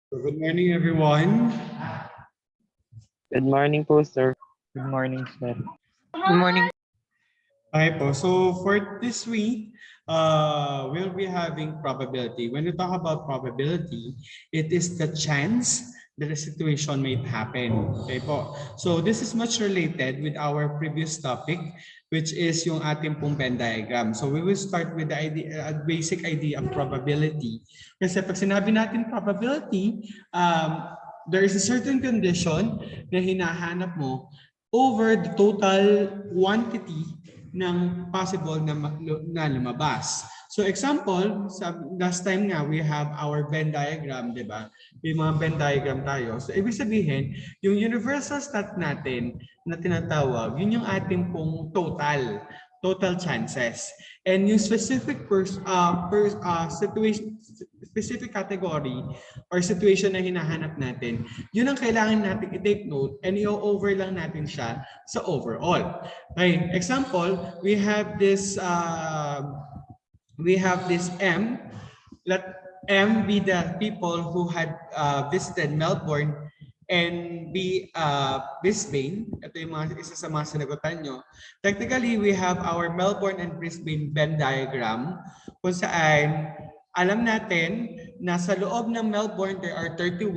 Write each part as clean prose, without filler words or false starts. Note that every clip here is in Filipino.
Good morning, everyone. Good morning po, sir. Good morning, sir. Good morning. Okay po. So for this week, we'll be having probability. When we talk about probability, it is the chance that a situation may happen. Okay po. So this is much related with our previous topic, which is yung ating pong Venn diagram. So we will start with the idea, basic idea of probability. Kasi pag sinabi natin probability, there is a certain condition na hinahanap mo over the total quantity ng possible na lumabas. So example, sa last time nga we have our Venn diagram, di ba? May mga Venn diagram tayo. So ibig sabihin, yung universal stat natin na tinatawag, yun yung ating pong total chances. And yung specific situation, specific category or situation na hinahanap natin, yun ang kailangan natin i-take note and i-over lang natin siya sa overall. Okay, example, we have this M. Let M be the people who had visited Melbourne and B, Brisbane. Ito yung isa sa mga sinagutan nyo. Technically, we have our Melbourne and Brisbane Venn diagram kung saan alam natin na sa loob ng Melbourne there are 31,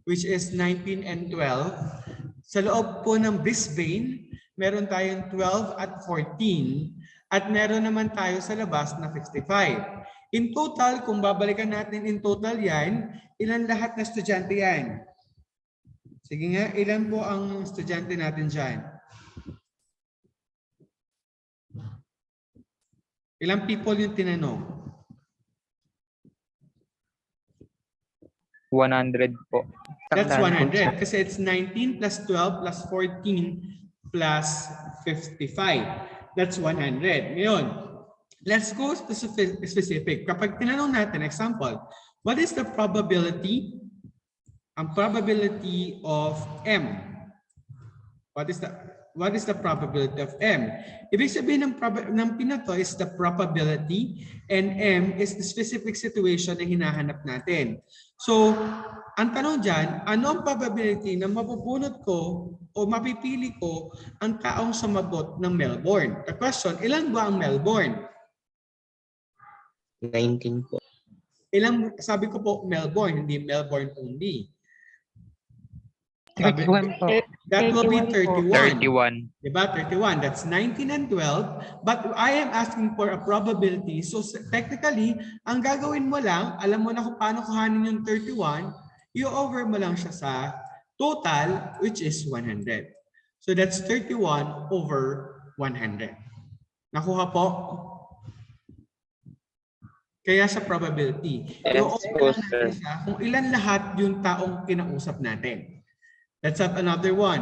which is 19 and 12. Sa loob po ng Brisbane, meron tayong 12 at 14. At meron naman tayo sa labas na 55. In total, kung babalikan natin in total yan, ilan lahat na estudyante yan? Sige nga, ilan po ang estudyante natin dyan? Ilang people yung tinanong? 100 po. That's Tandaan po, 100 kasi it's 19 plus 12 plus 14 plus 55. That's 100. Ngayon, let's go to specific. Kapag tinanong natin, example, what is the probability? Ang probability of M. What is the probability of M? Ibig sabihin ng pinato is the probability and M is the specific situation na hinahanap natin. So, ang tanong dyan, ano ang probability na mapupulot ko o mapipili ko ang taong sumagot ng Melbourne? The question, ilan ba ang Melbourne? 19 po. Ilang, sabi ko po Melbourne, hindi Melbourne only. Sabi, 31 po. that will be 31. 31. Diba? 31. That's 19 and 12. But I am asking for a probability. So technically, ang gagawin mo lang, alam mo na kung paano kuhanin yung 31, i-over mo lang siya sa total, which is 100. So that's 31 over 100. Nakuha po? Kaya sa probability. Yes, I-over lang sir. natin siya kung ilan lahat yung taong kinausap natin. Let's have another one.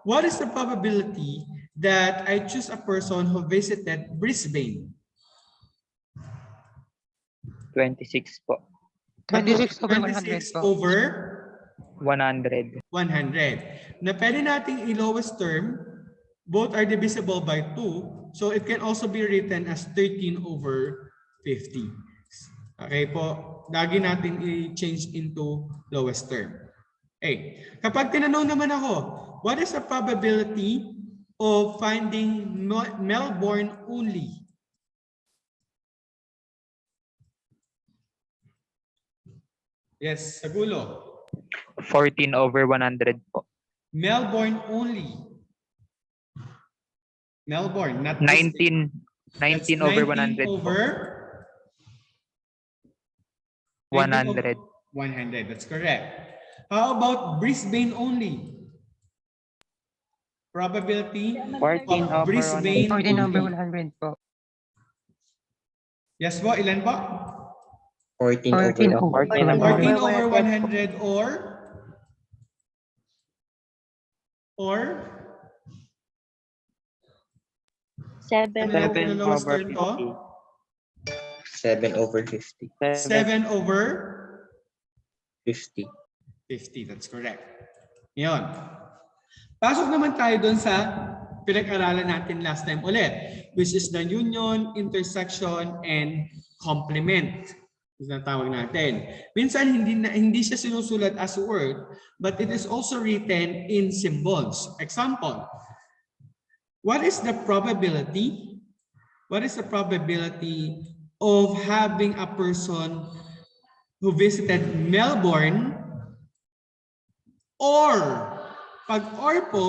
What is the probability that I choose a person who visited Brisbane? 26 po. 26 over 100 26 po. over 100. 100. Na pwede nating i-lowest term, both are divisible by 2, so it can also be written as 13 over 50. Okay po, lagi natin i-change into lowest term. Okay. Kapag tinanong naman ako, what is the probability of finding Melbourne only? Yes, Sagulo. 14 over 100 po. Melbourne only. Melbourne, not Brisbane. 19 That's over 19 100 po. over 100. 100, that's correct. How about Brisbane only? Probability 14 of over Brisbane 14 over only. 100 po. Yes po, ilan po? 14 14 over. over 14 100. over 100 or 7 ano Seven yung lowest over term to? 7 over 50. 7 over 50. 50, that's correct. Ngayon, pasok naman tayo doon sa pinag-aralan natin last time ulit, which is the union, intersection, and complement. Tinatawag natin. Minsan hindi siya sinusulat as word, but it is also written in symbols. Example, what is the probability? What is the probability of having a person who visited Melbourne, or pag or po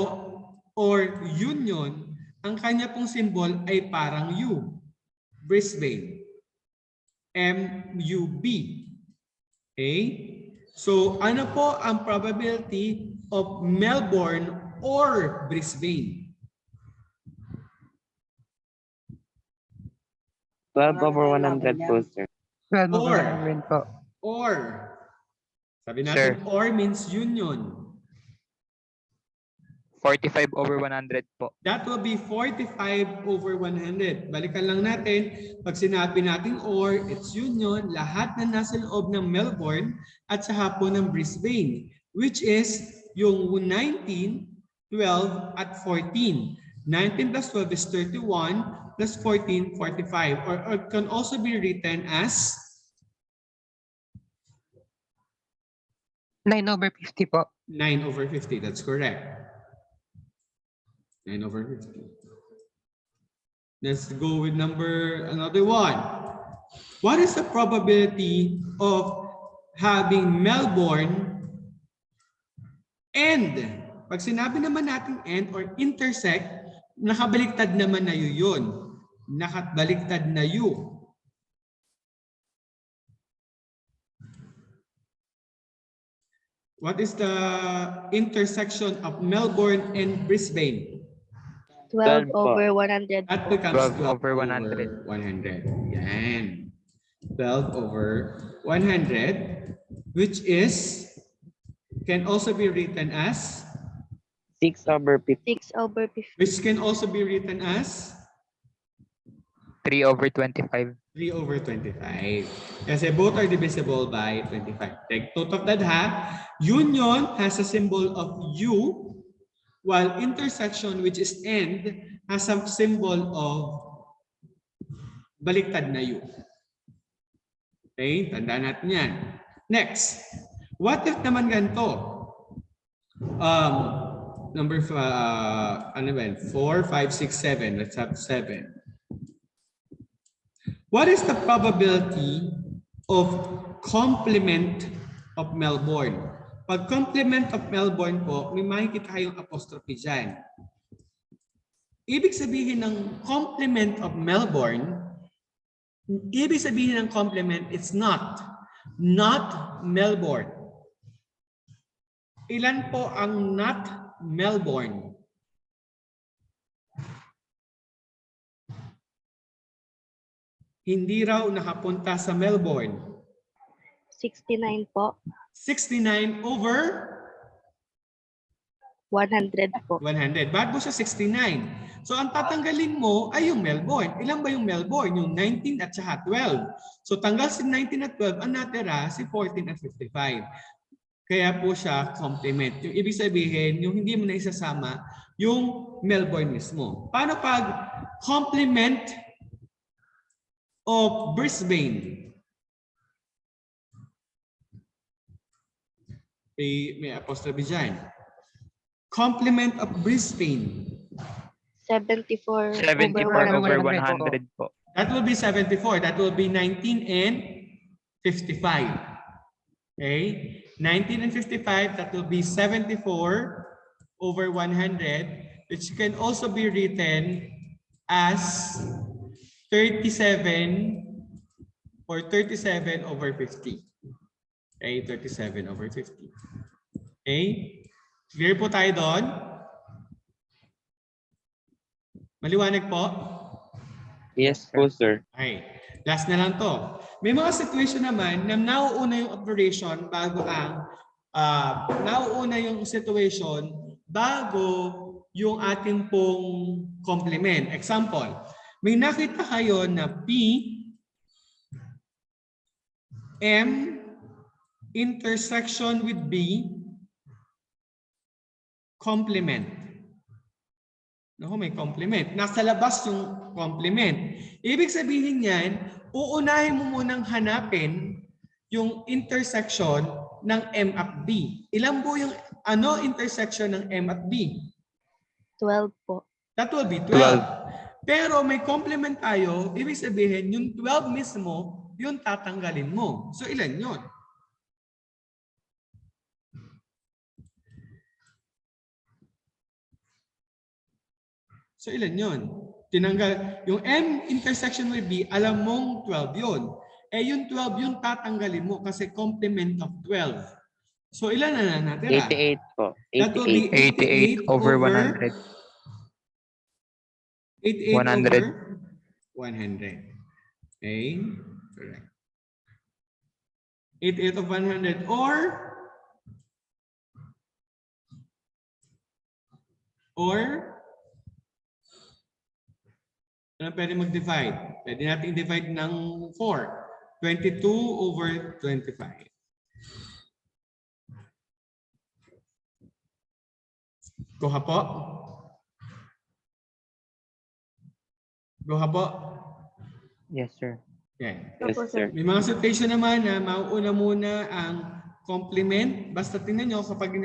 or union, ang kanya pong symbol ay parang U. Brisbane. MUB. Okay? So, ano po ang probability of Melbourne or Brisbane? 12 over 100 po, sir. 12 over Or. 100 po. Or. Sabi natin, Sir. or means union. 45 over 100 po. That will be 45 over 100. Balikan lang natin, pag sinabi natin or, it's union, lahat na nasa loob ng Melbourne at sa hapon ng Brisbane, which is yung 19, 12, at 14. 19 plus 12 is 31, plus 14, 45. Or it can also be written as 9 over 50 po. 9 over 50. That's correct. 9 over 50. Let's go with another one. What is the probability of having Melbourne and, pag sinabi naman natin and or intersect, nakabaliktad naman na yun. Nakabaliktad na yun. What is the intersection of Melbourne and Brisbane? 12 po. over 100 That po. becomes 12 over 100. 100. Yan. 12 over 100, which is, can also be written as, 6 over 50. 6 over 50. which can also be written as 3 over 25. 3 over 25. Kasi both are divisible by 25. Take note of that, ha? Union has a symbol of U, while intersection, which is and, has a symbol of baliktad na U. Okay? Tandaan natin yan. Next. What if naman ganito? Number 4, 5, 6, 7. Let's have 7. What is the probability of complement of Melbourne? Pag complement of Melbourne po, may makikita kayong apostrophe dyan. Ibig sabihin ng complement of Melbourne, ibig sabihin ng complement, it's not Melbourne. Ilan po ang not Melbourne? Hindi raw nakapunta sa Melbourne. 69 po. 69 over 100 po. 100. Bago sa 69. So ang tatanggalin mo ay yung Melbourne. Ilan ba yung Melbourne? Yung 19 at saka 12. So tanggal si 19 at 12, ang natira si 14 at 55. Kaya po siya complement. Yung ibig sabihin, yung hindi mo na isasama, yung Melbourne mismo. Paano pag complement of Brisbane? May apostrophe dyan. Complement of Brisbane. 74 74 over 100 100 po. That will be 74. That will be 19 and 55. Okay? 19 and 55, that will be 74 over 100, which can also be written as 37 or 37 over 50. Okay? 37 over 50. Okay? Clear po tayo doon? Maliwanag po? Yes po, sir. Okay. Last na lang to. May mga situation naman na nauuna yung operation bago ang nauuna yung situation bago yung ating pong complement. Example, may nakita kayo na P, M, intersection with B, complement. Naku, may complement. Nasa labas yung complement. Ibig sabihin yan, uunahin mo munang hanapin yung intersection ng M at B. Ilan po yung intersection ng M at B? 12 po. That will be 12. 12. Pero may complement tayo, ibig sabihin yung 12 mismo, yung tatanggalin mo. So ilan yun? So ilan yun? Tinanggal, yung M intersection with B, alam mong 12 yun. Eh yung 12 yung tatanggalin mo kasi complement of 12. So ilan na natira? 88 po. That will be 88 over 100. 88 100. over 100. Okay? Correct. 88 of 100 or ano pwede mag-divide? Pwede natin divide ng 4. 22 over 25. Kuha po. Kuha po. Yes, sir. Okay. Yes, Opo, sir. May mga situation naman na mauuna muna ang complement. Basta tingnan nyo kapag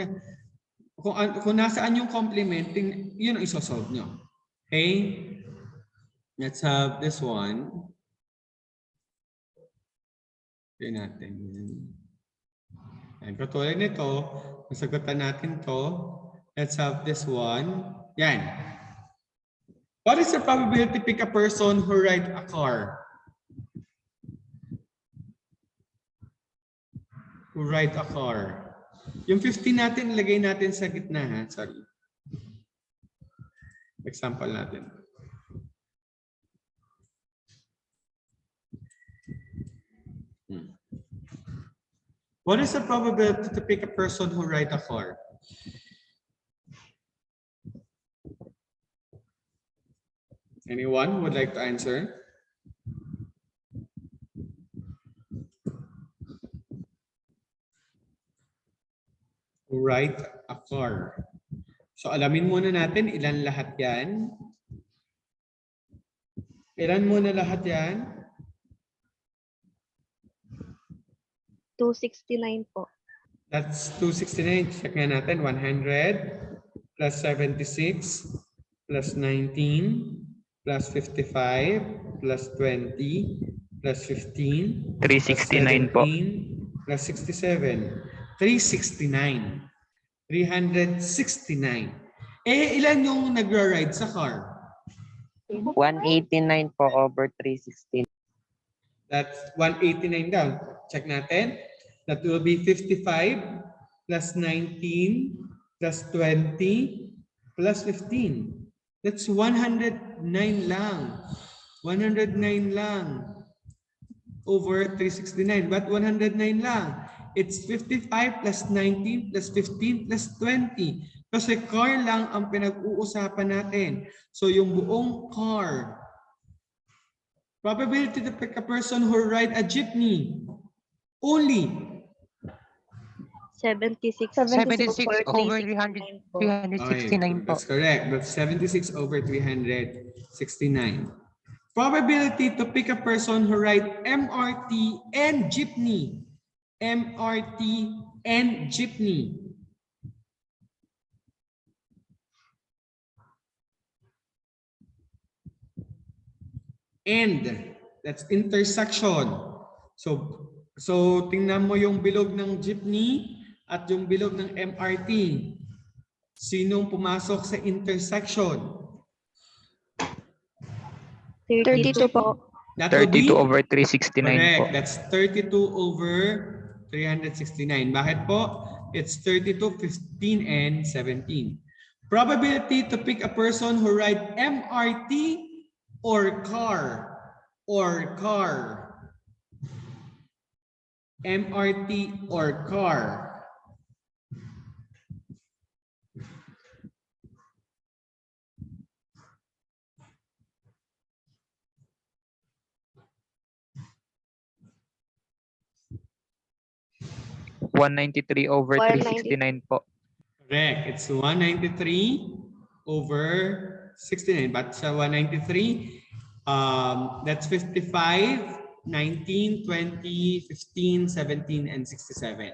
kung nasaan yung complement, yun ang isosolve nyo. Okay? Let's have this one. Tingnan natin. Ayan, katulad nito, nasagutan natin to. Let's have this one. Yan. What is the probability to pick a person who ride a car? Who ride a car? Yung 15 natin, ilagay natin sa gitna, ha? Sorry. Example natin. What is the probability to pick a person who ride a car? Anyone would like to answer? Who ride a car? So alamin muna natin ilan lahat yan. Ilan muna lahat yan? 269 po. That's 269. Check nga natin. 100 plus 76 plus 19 plus 55 plus 20 plus 15 plus 369 po. 17 plus 67. 369. 369. Eh, ilan yung nagra-ride sa car? 189 po over 316. That's 189 down. Check natin. That will be 55 plus 19 plus 20 plus 15. That's 109 lang. 109 lang over 369. But 109 lang. It's 55 plus 19 plus 15 plus 20. Kasi car lang ang pinag-uusapan natin. So yung buong car. Probability to pick a person who ride a jeepney. Only 76. 76 over 369 po. 369 po. That's correct. That's 76 over 369. Probability to pick a person who ride MRT and jeepney. MRT and jeepney. And that's intersection. So tingnan mo yung bilog ng jeepney at yung bilog ng MRT. Sinong pumasok sa intersection? 32 po. That will be 32 over 369 po. correct. That's 32 over 369. Bakit po? It's 32, 15, and 17. Probability to pick a person who ride MRT or car. Or car. MRT or car. $193 over 369 po. Correct. It's 193 over 69. But sa 193, that's 55 19, 20, 15, 17, and 67.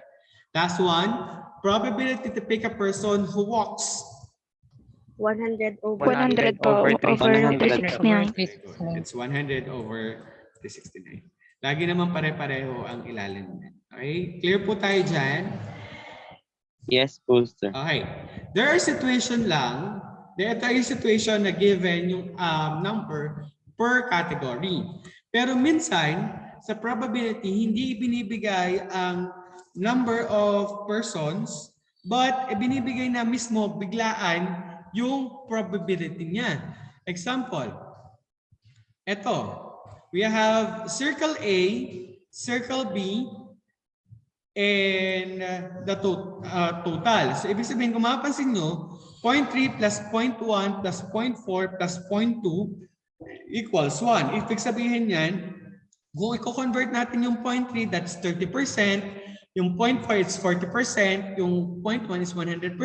Last one, probability to pick a person who walks. 100 over 100 over 100 369. 369. Very good. It's 100 over 369. Lagi naman pare-pareho ang ilalim niyan. Okay? Clear po tayo dyan? Yes po, sir. Okay. There are situation lang. Ito ay situation na given yung number per category. Pero minsan, sa probability, hindi ibinibigay ang number of persons, but ibinibigay na mismo biglaan yung probability niya. Example, ito. We have circle A, circle B, and the total. So, ibig sabihin, kung mapapansin nyo, 0.3 plus 0.1 plus 0.4 plus 0.2 equals 1. Ibig sabihin yan, kung i-convert natin yung 0.3, that's 30%, yung 0.4 is 40%, yung 0.1 is 100%,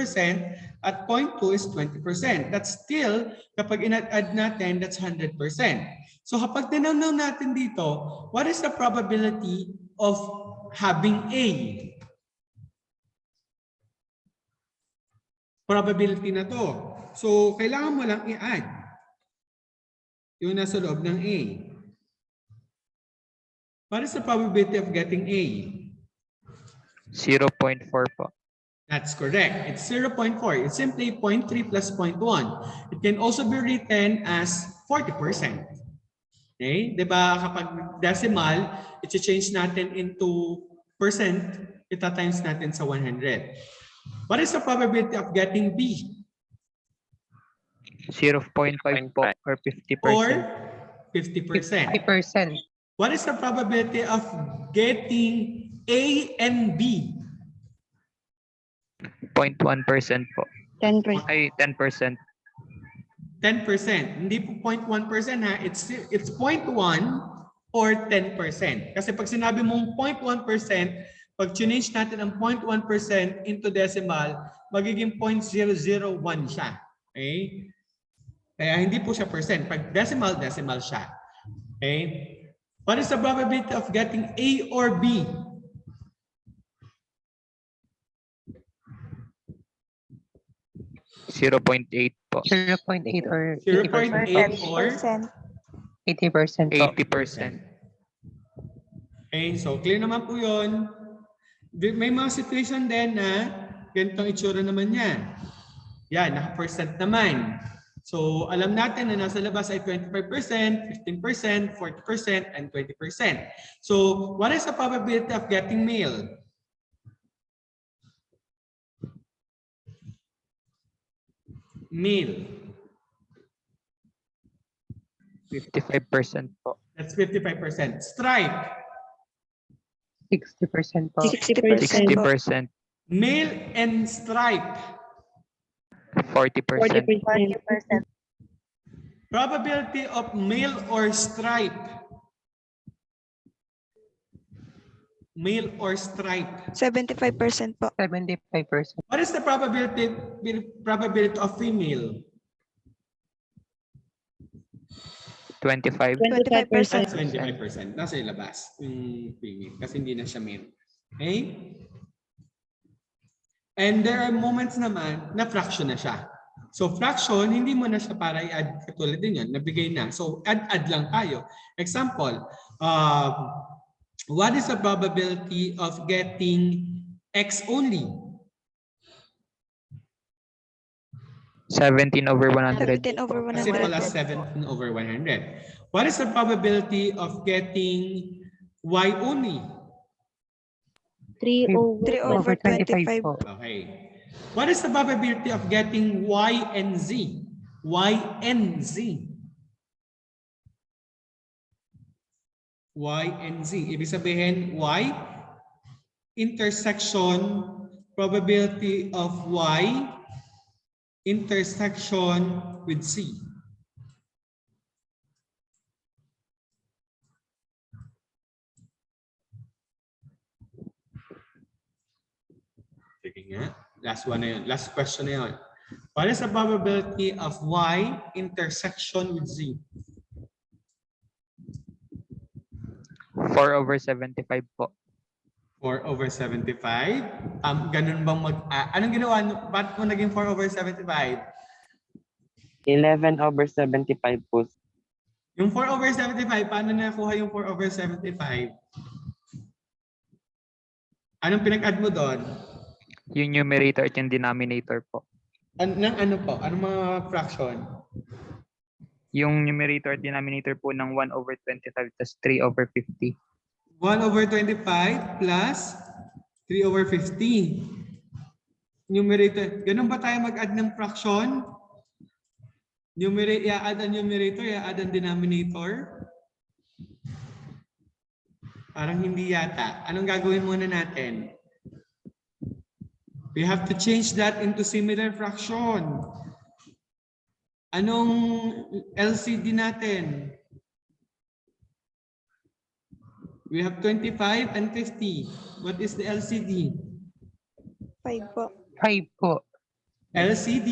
at 0.2 is 20%. That's still, kapag in-add natin, that's 100%. So kapag tinanaw natin dito, what is the probability of having A? Probability na to. So kailangan mo lang i-add yung nasa loob ng A. What is the probability of getting A? 0.4 po. That's correct. It's 0.4. It's simply 0.3 plus 0.1. It can also be written as 40%. Okay? Diba kapag decimal, i-change natin into percent, ita-times natin sa 100. What is the probability of getting B? 0.5 po or 50%. Or 50%. 50%. What is the probability of getting A and B? 0.1% po. 10%. Ay, 10%. 10%. Hindi po 0.1% ha. It's 0.1 or 10%. Kasi pag sinabi mong 0.1%, pag change natin ang 0.1% into decimal, magiging 0.001 siya. Okay? Kaya hindi po siya percent. Pag decimal, decimal siya. Okay? What is the probability of getting A or B? .8 po. 0.8 or 0.8 or 80% po. 80%. Okay, so clear naman po yun. May mga situation din na ganitong itsura naman yan. Yan, naka-percent naman. So alam natin na nasa labas ay 25%, 15%, 40%, and 20%. So what is the probability of getting male? Male. 55% po. That's 55%. Stripe. 60% po. 60%. Male and stripe. 40%. 40%. Probability of male or stripe. Male or stripe. 75% po. 75%. What is the probability of female? 25. 25%. 25%. Nasa ilabas yung female kasi hindi na siya male. Okay? And there are moments naman na fraction na siya. So fraction, hindi mo na siya para i-add katulad din yun. Nabigay na. So add lang tayo. Example, what is the probability of getting X only? 17 over 100. 17 over Kasi 100. pala 17 over 100. What is the probability of getting Y only? 3 3 over over 25 25. po. Okay. What is the probability of getting Y and Z? Y and Z. Y and Z. Ibig sabihin, Y, intersection, probability of Y, intersection with Z. Sige nga. Last one na yun. Last question na yun. What is the probability of Y intersection with Z? 4/75 po. 4/75. Ganun bang anong ginawa? Ba't mo naging 4/75? 11/75 po. Yung 4/75, paano nakuha yung 4/75? Anong pinag-add mo doon? Yung numerator at yung denominator po. Ano po? Anong mga fraction? Yung numerator at denominator po ng 1/25 plus 3/50. 1/25 plus 3/50. Numerator. Ganun ba tayo mag-add ng fraction? I-add ang numerator, i-add ang denominator? Parang hindi yata. Anong gagawin muna natin? We have to change that into similar fraction. Anong LCD natin? We have 25 and 50. What is the LCD? 5 po. 5 po. LCD,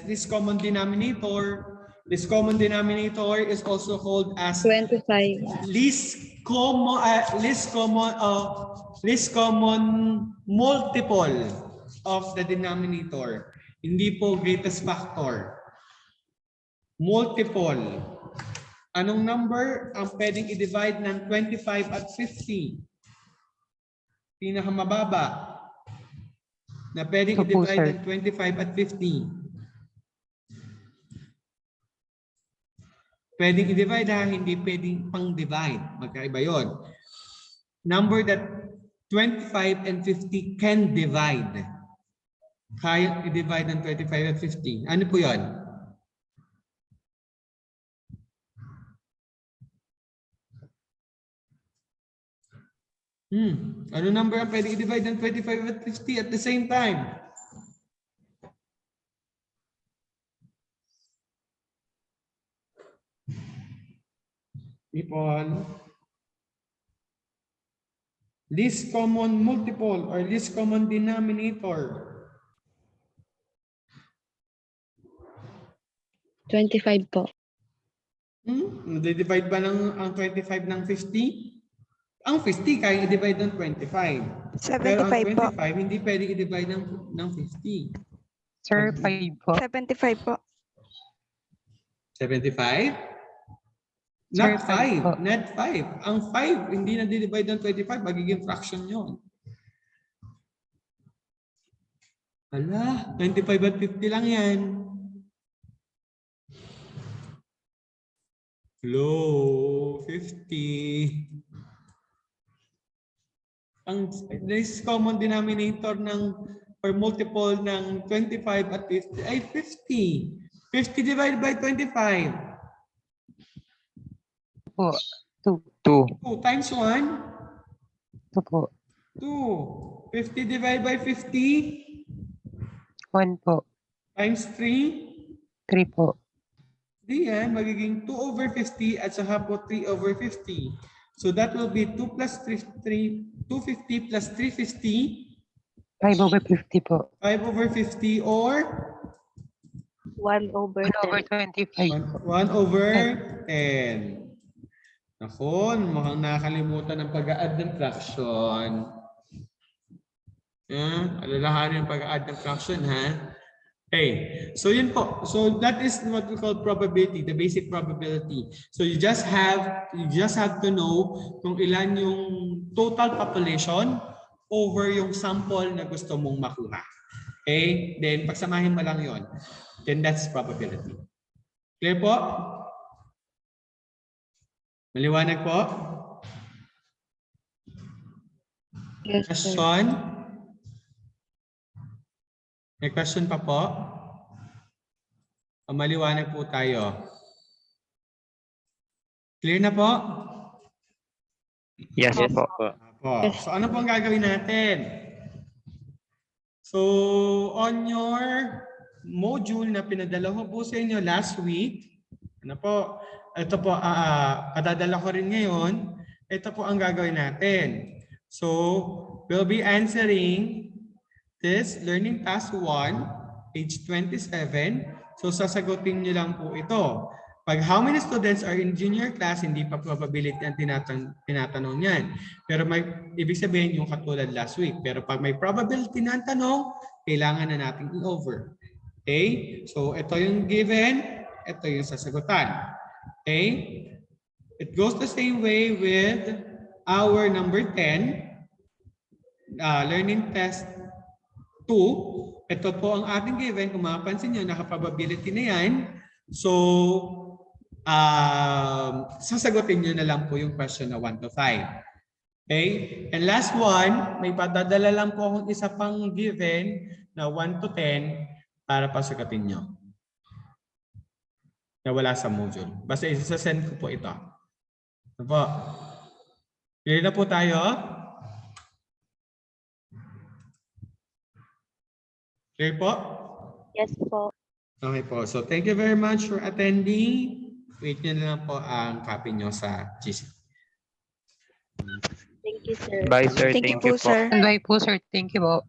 least common denominator. This common denominator is also called as 25. least common multiple of the denominator. Hindi po greatest factor. Multiple. Anong number ang pwedeng i-divide ng 25 at 50? Pinakamababa na pwedeng Ito po, i-divide sir. ng 25 at 50. Pwedeng i-divide ha, hindi pwedeng pang-divide. Magkaiba yun. Number that 25 and 50 can divide. Kaya i-divide ng 25 at 50. Ano po yun? Ano number ang pwedeng i-divide ng 25 at 50 at the same time? People. Least common multiple or least common denominator. 25 po. Divide ba ang 25 ng 50? Ang 50 kaya i-divide ng 25. Pero ang 75 po. 25 hindi pwede i-divide ng 50. Sir, 5 po. 75 po. 75? Sir, Not 5 po. 5. Not 5. Ang 5 hindi na divide ng 25. Magiging fraction yon. Ala, 25 at 50 lang yan. Hello, 50. Ang least common denominator ng or multiple ng 25 at 50 ay 50. 50 divided by 25. Po. 2. 2. 2 times 1, 2 po. 2. 50 divided by 50 1 po. times 3. 3 po. Di yan, magiging 2/50 at saka po 3/50. So that will be 2 plus 250 plus 350. 5/50 po. 5/50 or 1/10. 1/10. Nako, mukhang nakakalimutan ng pag-a-add ng fraction. Alalahanin yung pag-a-add ng fraction, ha? Okay, so yun po. So that is what we call probability, the basic probability. So you just have to know kung ilan yung total population over yung sample na gusto mong makuha. Okay? Then pagsamahin mo lang yon. Then that's probability. Clear po? Maliwanag po? Yes, sir. Question? May question pa po? O maliwanag po tayo. Clear na po? Yes po. Apo. So ano pong gagawin natin? So on your module na pinadala ko po sa inyo last week, ano po? Ito po, padadala ko rin ngayon. Ito po ang gagawin natin. So we'll be answering this learning task 1, page 27. So sasagutin niyo lang po ito. Pag how many students are in junior class, hindi pa probability ang tinatanong yan. Pero may ibig sabihin yung katulad last week. Pero pag may probability na ang tanong, kailangan na natin i-over. Okay? So ito yung given, ito yung sasagutan. Okay? It goes the same way with our number 10, learning test 2. Ito po ang ating given. Kung mapapansin nyo, naka-probability na yan. So, sasagutin nyo na lang po yung question na 1 to 5. Okay? And last one, may padadala lang po akong isa pang given na 1 to 10 para pasagutin nyo. Na wala sa module. Basta isa-send ko po ito. Ano po? Clear na po tayo? Clear po? Yes po. Okay po. So thank you very much for attending. Wait nyo na lang po ang copy nyo sa GC. Thank you, sir. Bye, sir. Thank you Thank you po, sir. Bye po, sir. Thank you po.